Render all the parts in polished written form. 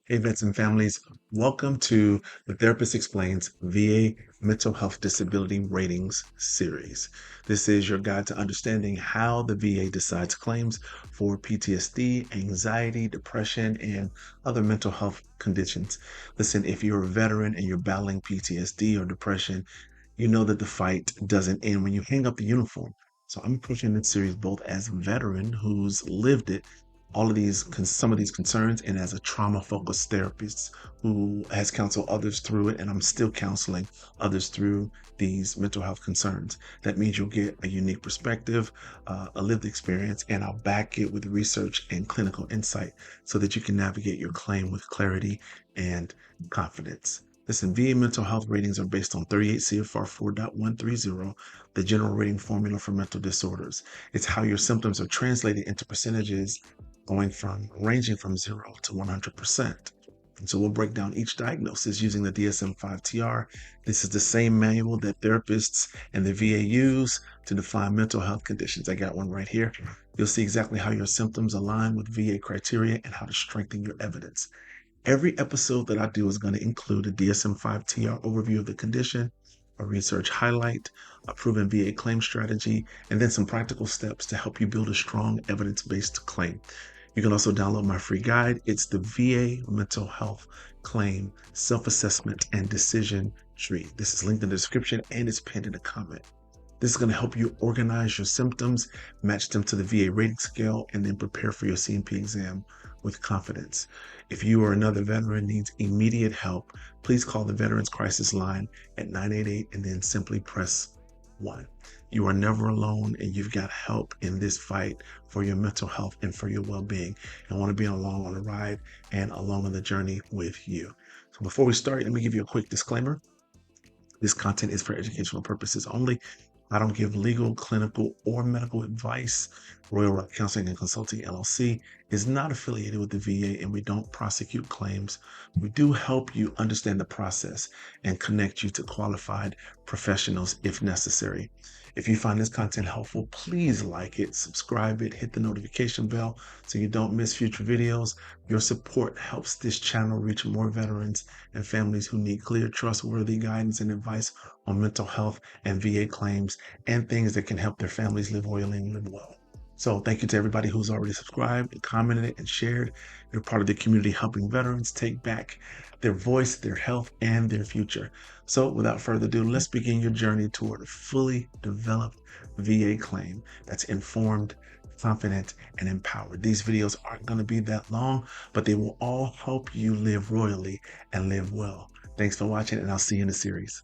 Hey, vets and families, welcome to the Therapist Explains VA Mental Health Disability Ratings series. This is your guide to understanding how the VA decides claims for PTSD, anxiety, depression, and other mental health conditions. Listen, if you're a veteran and you're battling PTSD or depression, you know that the fight doesn't end when you hang up the uniform. So I'm approaching this series both as a veteran who's lived it, all of these, some of these concerns, and as a trauma-focused therapist who has counseled others through it, and I'm still counseling others through these mental health concerns. That means you'll get a unique perspective, a lived experience, and I'll back it with research and clinical insight so that you can navigate your claim with clarity and confidence. Listen, VA mental health ratings are based on 38 CFR 4.130, the general rating formula for mental disorders. It's how your symptoms are translated into percentages ranging from 0 to 100%. And so we'll break down each diagnosis using the DSM-5 TR. This is the same manual that therapists and the VA use to define mental health conditions. I got one right here. You'll see exactly how your symptoms align with VA criteria and how to strengthen your evidence. Every episode that I do is going to include a DSM-5 TR overview of the condition, a research highlight, a proven VA claim strategy, and then some practical steps to help you build a strong evidence-based claim. You can also download my free guide. It's the VA Mental Health Claim Self-Assessment and Decision Tree. This is linked in the description and it's pinned in a comment. This is going to help you organize your symptoms, match them to the VA rating scale, and then prepare for your C&P exam with confidence. If you or another veteran needs immediate help, please call the Veterans Crisis Line at 988 and then simply press 1. You are never alone, and you've got help in this fight for your mental health and for your well-being. I want to be along on the ride and along on the journey with you. So before we start, let me give you a quick disclaimer. This content is for educational purposes only. I don't give legal, clinical, or medical advice. Royal Rock Counseling and Consulting LLC is not affiliated with the VA, and we don't prosecute claims. We do help you understand the process and connect you to qualified professionals if necessary. If you find this content helpful, please like it, subscribe it, hit the notification bell so you don't miss future videos. Your support helps this channel reach more veterans and families who need clear, trustworthy guidance and advice on mental health and VA claims and things that can help their families live well and live well. So thank you to everybody who's already subscribed and commented and shared. You're part of the community helping veterans take back their voice, their health, and their future. So without further ado, let's begin your journey toward a fully developed VA claim that's informed, confident, and empowered. These videos aren't going to be that long, but they will all help you live royally and live well. Thanks for watching, and I'll see you in the series.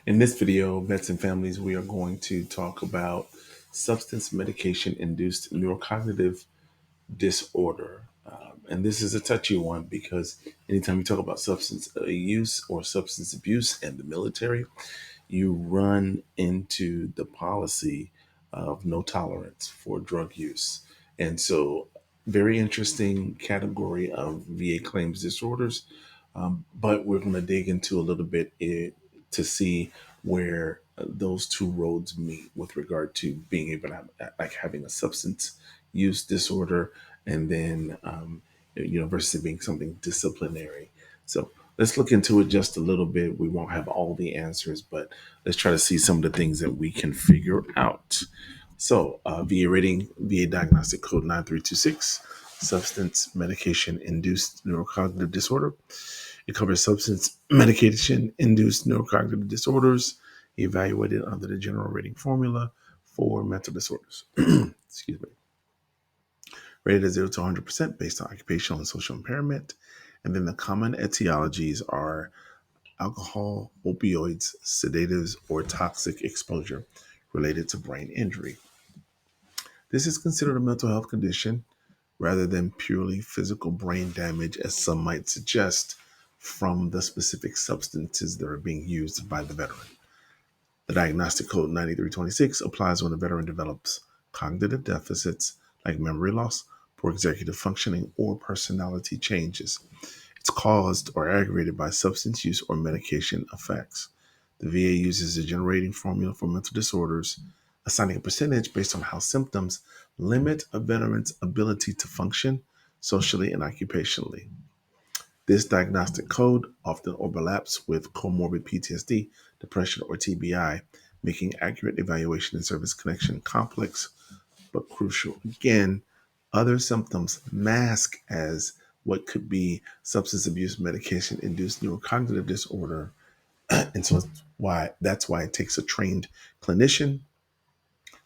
In this video, vets and families, we are going to talk about substance medication induced neurocognitive disorder. And this is a touchy one because anytime you talk about substance use or substance abuse in the military, you run into the policy of no tolerance for drug use. And so, very interesting category of VA claims disorders. But we're going to dig into a little bit to see where those two roads meet with regard to being able to have, like having a substance use disorder and then, versus it being something disciplinary. So let's look into it just a little bit. We won't have all the answers, but let's try to see some of the things that we can figure out. So VA rating, VA Diagnostic Code 9326, substance medication induced neurocognitive disorder. It covers substance medication induced neurocognitive disorders evaluated under the general rating formula for mental disorders. Excuse me. Rated at 0 to 100% based on occupational and social impairment. And then the common etiologies are alcohol, opioids, sedatives, or toxic exposure related to brain injury. This is considered a mental health condition rather than purely physical brain damage, as some might suggest from the specific substances that are being used by the veteran. The Diagnostic Code 9326 applies when a veteran develops cognitive deficits like memory loss, poor executive functioning, or personality changes. It's caused or aggravated by substance use or medication effects. The VA uses a generating formula for mental disorders, assigning a percentage based on how symptoms limit a veteran's ability to function socially and occupationally. This diagnostic code often overlaps with comorbid PTSD, depression, or TBI, making accurate evaluation and service connection complex but crucial. Again, other symptoms mask as what could be substance abuse medication induced neurocognitive disorder. And so that's why it takes a trained clinician,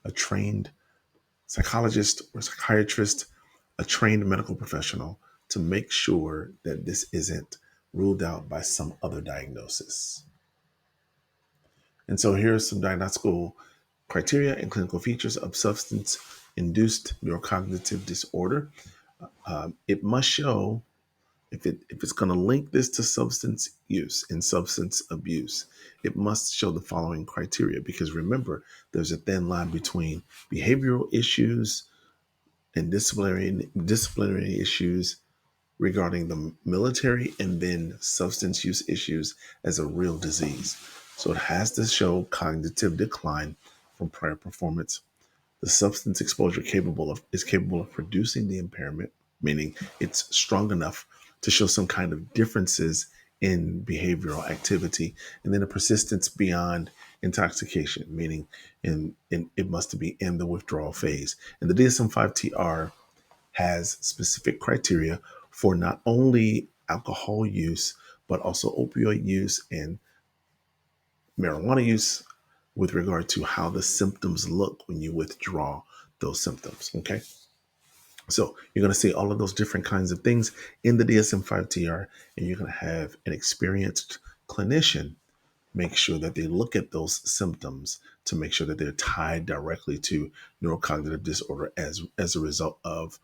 a trained psychologist or psychiatrist, a trained medical professional to make sure that this isn't ruled out by some other diagnosis. And so here's some diagnostical criteria and clinical features of substance induced neurocognitive disorder. It must show, if it's going to link this to substance use and substance abuse, it must show the following criteria. Because remember, there's a thin line between behavioral issues and disciplinary issues regarding the military, and then substance use issues as a real disease. So it has to show cognitive decline from prior performance. The substance exposure is capable of producing the impairment, meaning it's strong enough to show some kind of differences in behavioral activity, and then a persistence beyond intoxication, meaning it must be in the withdrawal phase. And the DSM-5-TR has specific criteria for not only alcohol use, but also opioid use and marijuana use with regard to how the symptoms look when you withdraw those symptoms. Okay. So you're going to see all of those different kinds of things in the DSM-5-TR, and you're going to have an experienced clinician make sure that they look at those symptoms to make sure that they're tied directly to neurocognitive disorder as a result of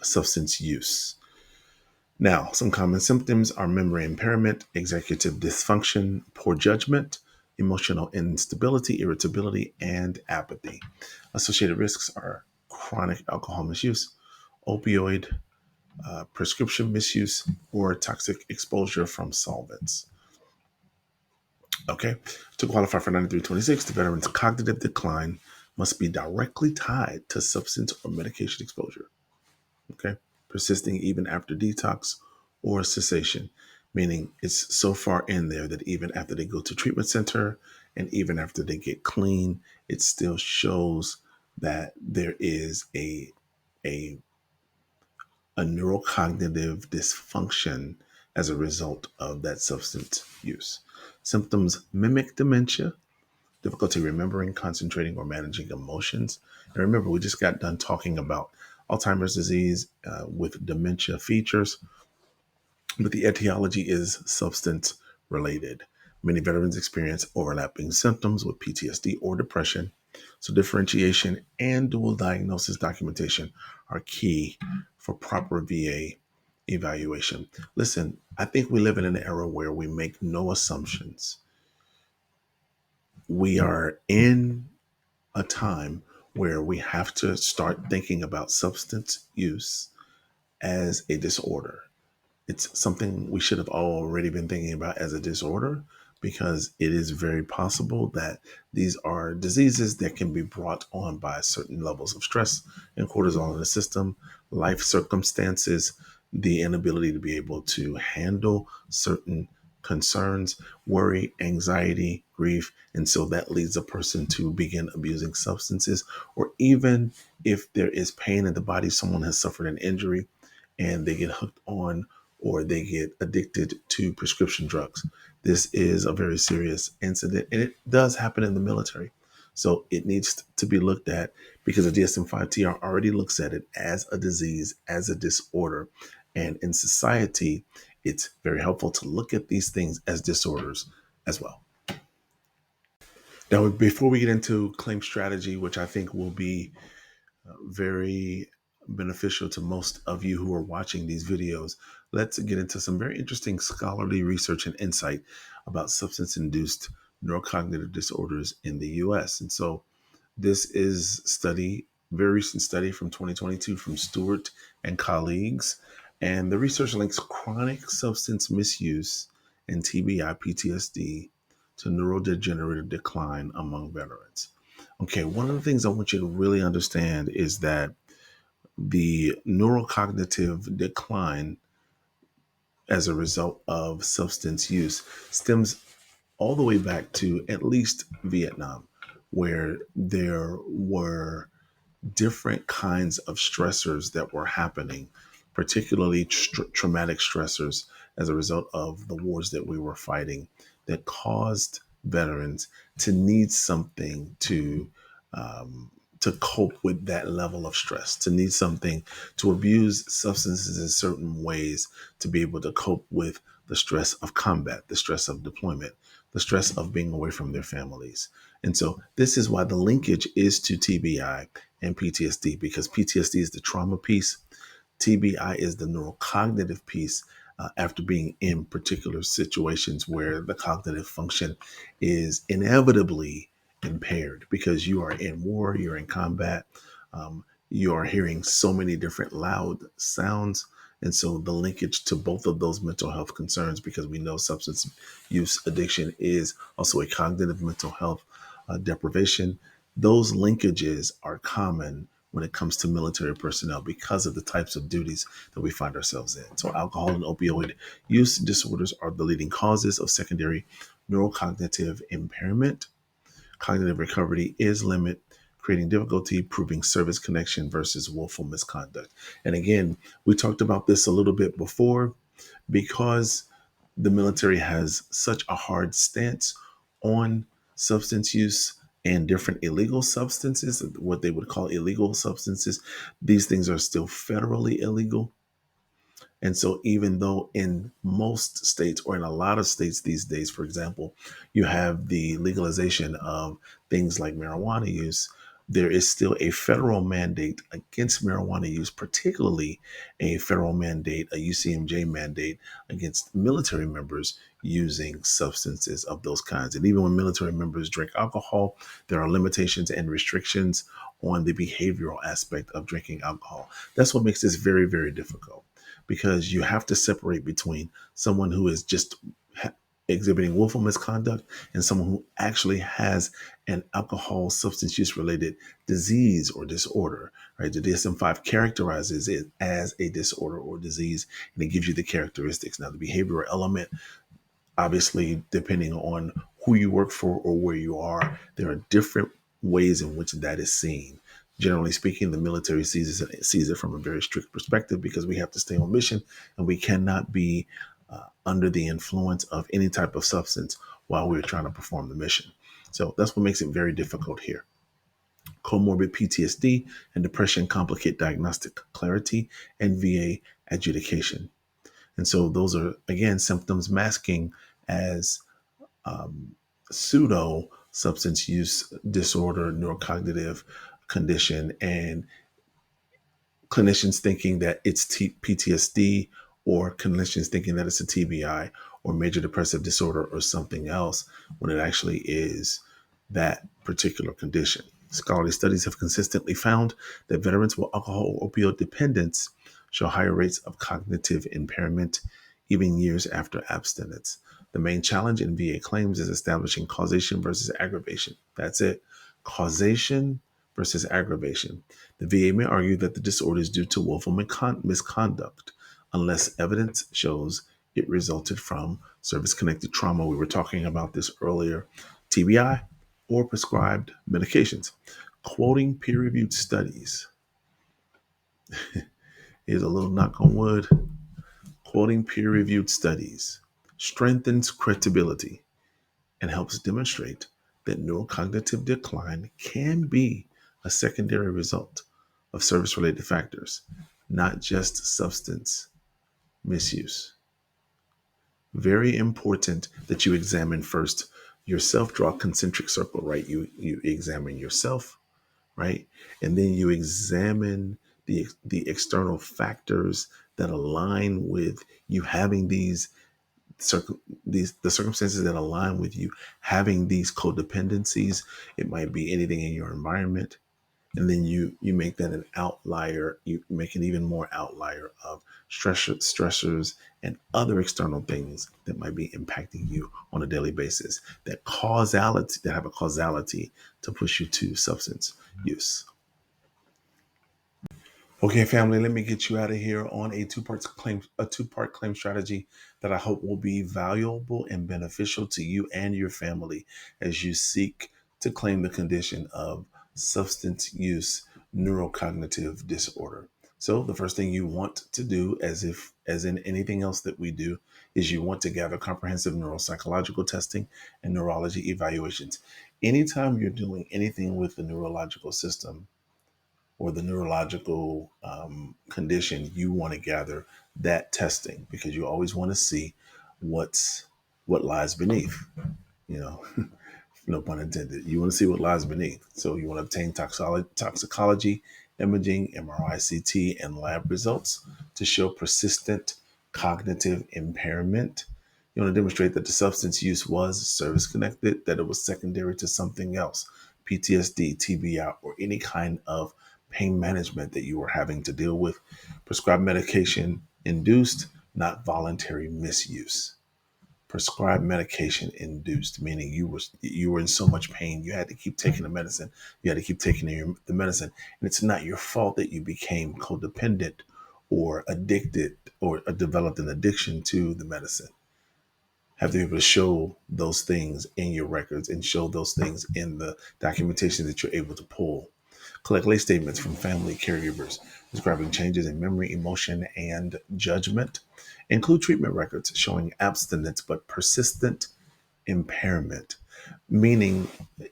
substance use. Now, some common symptoms are memory impairment, executive dysfunction, poor judgment, emotional instability, irritability, and apathy. Associated risks are chronic alcohol misuse, opioid prescription misuse, or toxic exposure from solvents. Okay, to qualify for 9326, the veteran's cognitive decline must be directly tied to substance or medication exposure. Okay, persisting even after detox or cessation, meaning it's so far in there that even after they go to treatment center and even after they get clean, it still shows that there is a, a neurocognitive dysfunction as a result of that substance use. Symptoms mimic dementia, difficulty remembering, concentrating, or managing emotions. And remember, we just got done talking about Alzheimer's disease with dementia features, but the etiology is substance related. Many veterans experience overlapping symptoms with PTSD or depression. So, differentiation and dual diagnosis documentation are key for proper VA evaluation. Listen, I think we live in an era where we make no assumptions. We are in a time where we have to start thinking about substance use as a disorder. It's something we should have already been thinking about as a disorder, because it is very possible that these are diseases that can be brought on by certain levels of stress and cortisol in the system, life circumstances, the inability to be able to handle certain concerns, worry, anxiety, grief. And so that leads a person to begin abusing substances, or even if there is pain in the body, someone has suffered an injury and they get hooked on or they get addicted to prescription drugs. This is a very serious incident, and it does happen in the military. So it needs to be looked at, because the DSM-5-TR already looks at it as a disease, as a disorder. And in society, it's very helpful to look at these things as disorders as well. Now, before we get into claim strategy, which I think will be very beneficial to most of you who are watching these videos, let's get into some very interesting scholarly research and insight about substance-induced neurocognitive disorders in the US. And so this is very recent study from 2022 from Stewart and colleagues. And the research links chronic substance misuse and TBI PTSD to neurodegenerative decline among veterans. Okay, one of the things I want you to really understand is that the neurocognitive decline as a result of substance use stems all the way back to at least Vietnam, where there were different kinds of stressors that were happening, particularly traumatic stressors as a result of the wars that we were fighting that caused veterans to need something to cope with that level of stress, to need something to abuse substances in certain ways to be able to cope with the stress of combat, the stress of deployment, the stress of being away from their families. And so this is why the linkage is to TBI and PTSD, because PTSD is the trauma piece. TBI is the neurocognitive piece after being in particular situations where the cognitive function is inevitably impaired because you are in war, you're in combat, you are hearing so many different loud sounds. And so the linkage to both of those mental health concerns, because we know substance use addiction is also a cognitive mental health deprivation, those linkages are common when it comes to military personnel because of the types of duties that we find ourselves in. So, alcohol and opioid use disorders are the leading causes of secondary neurocognitive impairment. Cognitive recovery is limited, creating difficulty proving service connection versus willful misconduct. And again, we talked about this a little bit before because the military has such a hard stance on substance use and different illegal substances, what they would call illegal substances. These things are still federally illegal. And so, even though in most states or in a lot of states these days, for example, you have the legalization of things like marijuana use, there is still a federal mandate against marijuana use, particularly a federal mandate, a UCMJ mandate against military members using substances of those kinds. And even when military members drink alcohol, there are limitations and restrictions on the behavioral aspect of drinking alcohol. That's what makes this very, very difficult because you have to separate between someone who is just exhibiting willful misconduct and someone who actually has an alcohol substance use related disease or disorder, right? The DSM-5 characterizes it as a disorder or disease, and it gives you the characteristics. Now, the behavioral element, obviously, depending on who you work for or where you are, there are different ways in which that is seen. Generally speaking, the military sees it from a very strict perspective because we have to stay on mission and we cannot be under the influence of any type of substance while we're trying to perform the mission. So that's what makes it very difficult here. Comorbid PTSD and depression complicate diagnostic clarity and VA adjudication. And so those are, again, symptoms masking as pseudo substance use disorder, neurocognitive condition, and clinicians thinking that it's PTSD or clinicians thinking that it's a TBI or major depressive disorder or something else when it actually is that particular condition. Scholarly studies have consistently found that veterans with alcohol or opioid dependence show higher rates of cognitive impairment even years after abstinence. The main challenge in VA claims is establishing causation versus aggravation. That's it. Causation versus aggravation. The VA may argue that the disorder is due to willful misconduct unless evidence shows it resulted from service-connected trauma. We were talking about this earlier, TBI, or prescribed medications. Quoting peer-reviewed studies is a little knock on wood. Quoting peer-reviewed studies strengthens credibility and helps demonstrate that neurocognitive decline can be a secondary result of service-related factors, not just substance misuse. Very important that you examine first yourself, draw a concentric circle, right? You examine yourself, right? And then you examine the external factors that align with you having the circumstances that align with you having these codependencies. It might be anything in your environment, and then you make that an outlier. You make an even more outlier of stressors and other external things that might be impacting you on a daily basis that have a causality to push you to substance use. Okay, family, let me get you out of here on a two-part claim strategy that I hope will be valuable and beneficial to you and your family as you seek to claim the condition of substance use neurocognitive disorder. So the first thing you want to do, as in anything else that we do, is you want to gather comprehensive neuropsychological testing and neurology evaluations. Anytime you're doing anything with the neurological system, or the neurological condition, you want to gather that testing because you always want to see what's what lies beneath. You know, no pun intended. You want to see what lies beneath. So you want to obtain toxicology, imaging, MRI, CT, and lab results to show persistent cognitive impairment. You want to demonstrate that the substance use was service connected, that it was secondary to something else, PTSD, TBI, or any kind of pain management that you were having to deal with. Prescribed medication induced, not voluntary misuse. Prescribed medication induced, meaning you were in so much pain you had to keep taking the medicine, you had to keep taking the medicine, and it's not your fault that you became codependent or addicted or developed an addiction to the medicine. Have to be able to show those things in your records and show those things in the documentation that you're able to pull. Collect lay statements from family caregivers describing changes in memory, emotion, and judgment. Include treatment records showing abstinence but persistent impairment, meaning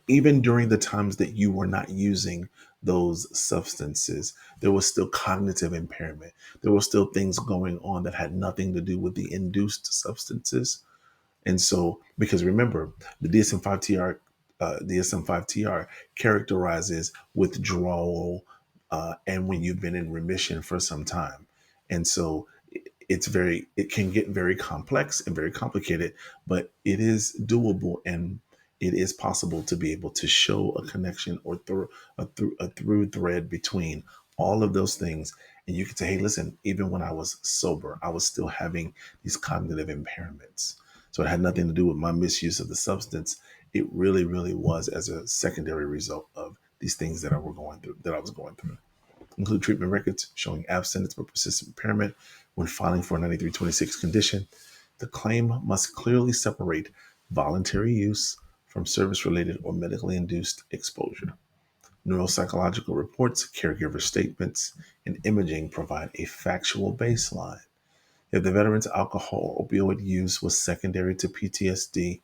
even during the times that you were not using those substances, there was still cognitive impairment. There were still things going on that had nothing to do with the induced substances. And so, because remember, the DSM-5 TR characterizes withdrawal, and when you've been in remission for some time. And so it can get very complex and very complicated, but it is doable, and it is possible to be able to show a connection or a through thread between all of those things. And you can say, hey, listen, even when I was sober, I was still having these cognitive impairments. So it had nothing to do with my misuse of the substance. It really, really was as a secondary result of these things that I was going through. Include treatment records showing abstinence but persistent impairment when filing for a 9326 condition. The claim must clearly separate voluntary use from service related or medically induced exposure. Neuropsychological reports, caregiver statements, and imaging provide a factual baseline. If the veteran's alcohol or opioid use was secondary to PTSD,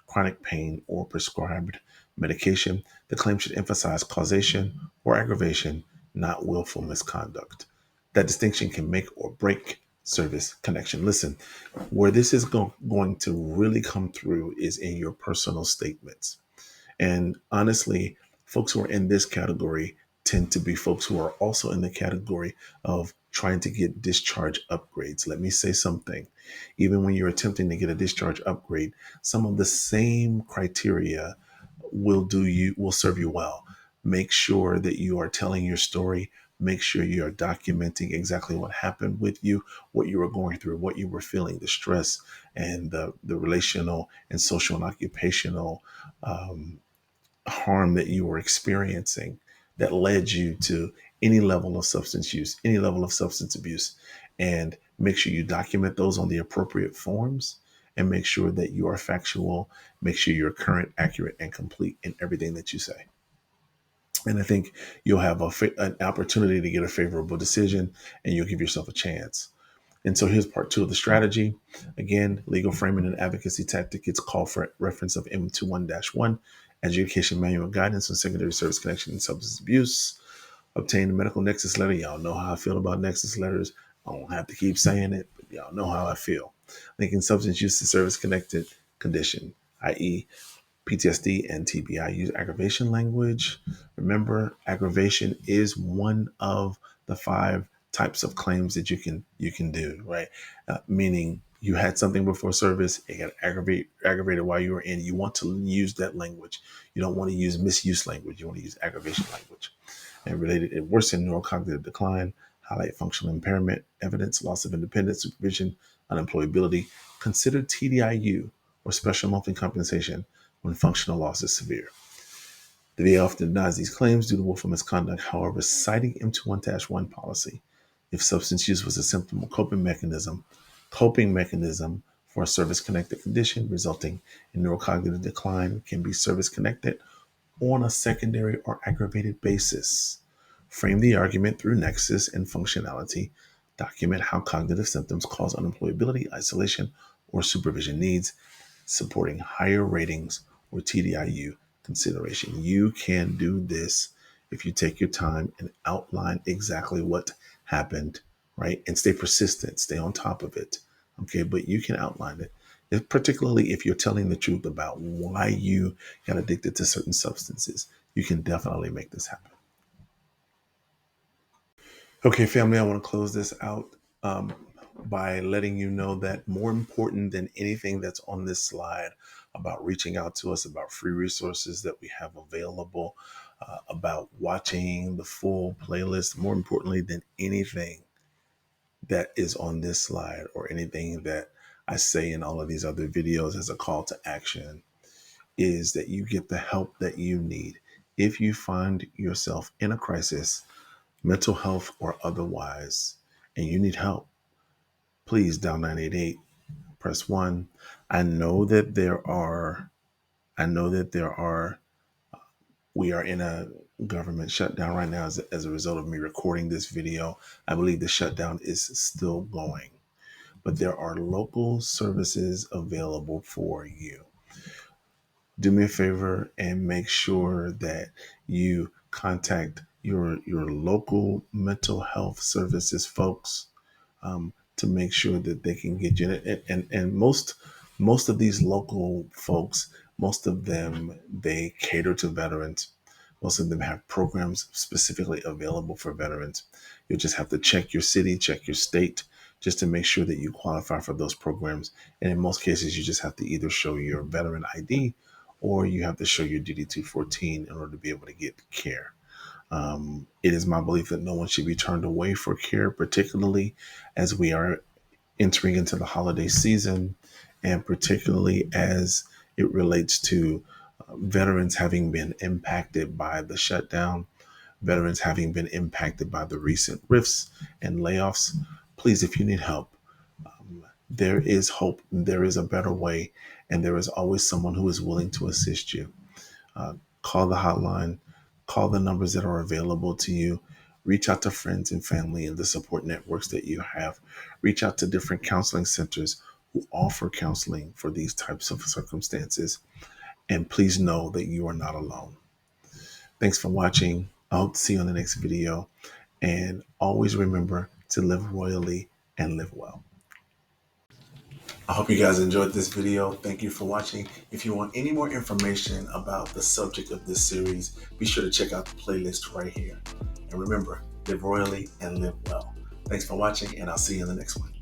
chronic pain, or prescribed medication, the claim should emphasize causation or aggravation, not willful misconduct. That distinction can make or break service connection. Listen, where this is going to really come through is in your personal statements. And honestly, folks who are in this category tend to be folks who are also in the category of trying to get discharge upgrades. Let me say something. Even when you're attempting to get a discharge upgrade, some of the same criteria will serve you well. Make sure that you are telling your story. Make sure you are documenting exactly what happened with you, what you were going through, what you were feeling, the stress and the relational and social and occupational um, harm that you were experiencing that led you to any level of substance use, any level of substance abuse. And make sure you document those on the appropriate forms and make sure that you are factual, make sure you're current, accurate, and complete in everything that you say. And I think you'll have an opportunity to get a favorable decision and you'll give yourself a chance. And so here's part two of the strategy. Again, legal framing and advocacy tactic. It's called for reference of M21-1, Education Manual and Guidance on Secondary Service Connection and Substance Abuse. Obtain a medical nexus letter. Y'all know how I feel about nexus letters. I don't have to keep saying it, but y'all know how I feel. Linking substance use to service connected condition, i.e., PTSD and TBI. Use aggravation language. Remember, aggravation is one of the 5 types of claims that you can do, right? Meaning you had something before service, it got aggravated while you were in. You want to use that language. You don't want to use misuse language. You want to use aggravation language. And related, it worsened neurocognitive decline, highlight functional impairment, evidence, loss of independence, supervision, unemployability. Consider TDIU or special monthly compensation when functional loss is severe. The VA often denies these claims due to willful misconduct. However, citing M21-1 policy, if substance use was a symptom or coping mechanism for a service-connected condition resulting in neurocognitive decline can be service-connected on a secondary or aggravated basis. Frame the argument through nexus and functionality. Document how cognitive symptoms cause unemployability, isolation, or supervision needs, supporting higher ratings or TDIU consideration. You can do this if you take your time and outline exactly what happened, right? And stay persistent, stay on top of it. Okay, but you can outline it. Particularly if you're telling the truth about why you got addicted to certain substances, you can definitely make this happen. Okay, family, I want to close this out um, by letting you know that more important than anything that's on this slide about reaching out to us, about free resources that we have available, about watching the full playlist, more importantly than anything that is on this slide or anything that I say in all of these other videos as a call to action, is that you get the help that you need. If you find yourself in a crisis, mental health or otherwise, and you need help, please dial 988, press 1. I know that there are, we are in a government shutdown right now as a result of me recording this video. I believe the shutdown is still going, but there are local services available for you. Do me a favor and make sure that you contact your local mental health services folks, to make sure that they can get you. And most of these local folks, most of them, they cater to veterans. Most of them have programs specifically available for veterans. You'll just have to check your city, check your state, just to make sure that you qualify for those programs. And in most cases, you just have to either show your veteran ID or you have to show your DD 214 in order to be able to get care. It is my belief that no one should be turned away for care, particularly as we are entering into the holiday season, and particularly as it relates to veterans having been impacted by the shutdown, veterans having been impacted by the recent rifts and layoffs. Please, if you need help, there is hope, there is a better way, and there is always someone who is willing to assist you. Call the hotline, call the numbers that are available to you, reach out to friends and family and the support networks that you have, reach out to different counseling centers who offer counseling for these types of circumstances. And please know that you are not alone. Thanks for watching. I hope to see you on the next video. And always remember to live royally and live well. I hope you guys enjoyed this video. Thank you for watching. If you want any more information about the subject of this series, be sure to check out the playlist right here. And remember, live royally and live well. Thanks for watching, and I'll see you in the next one.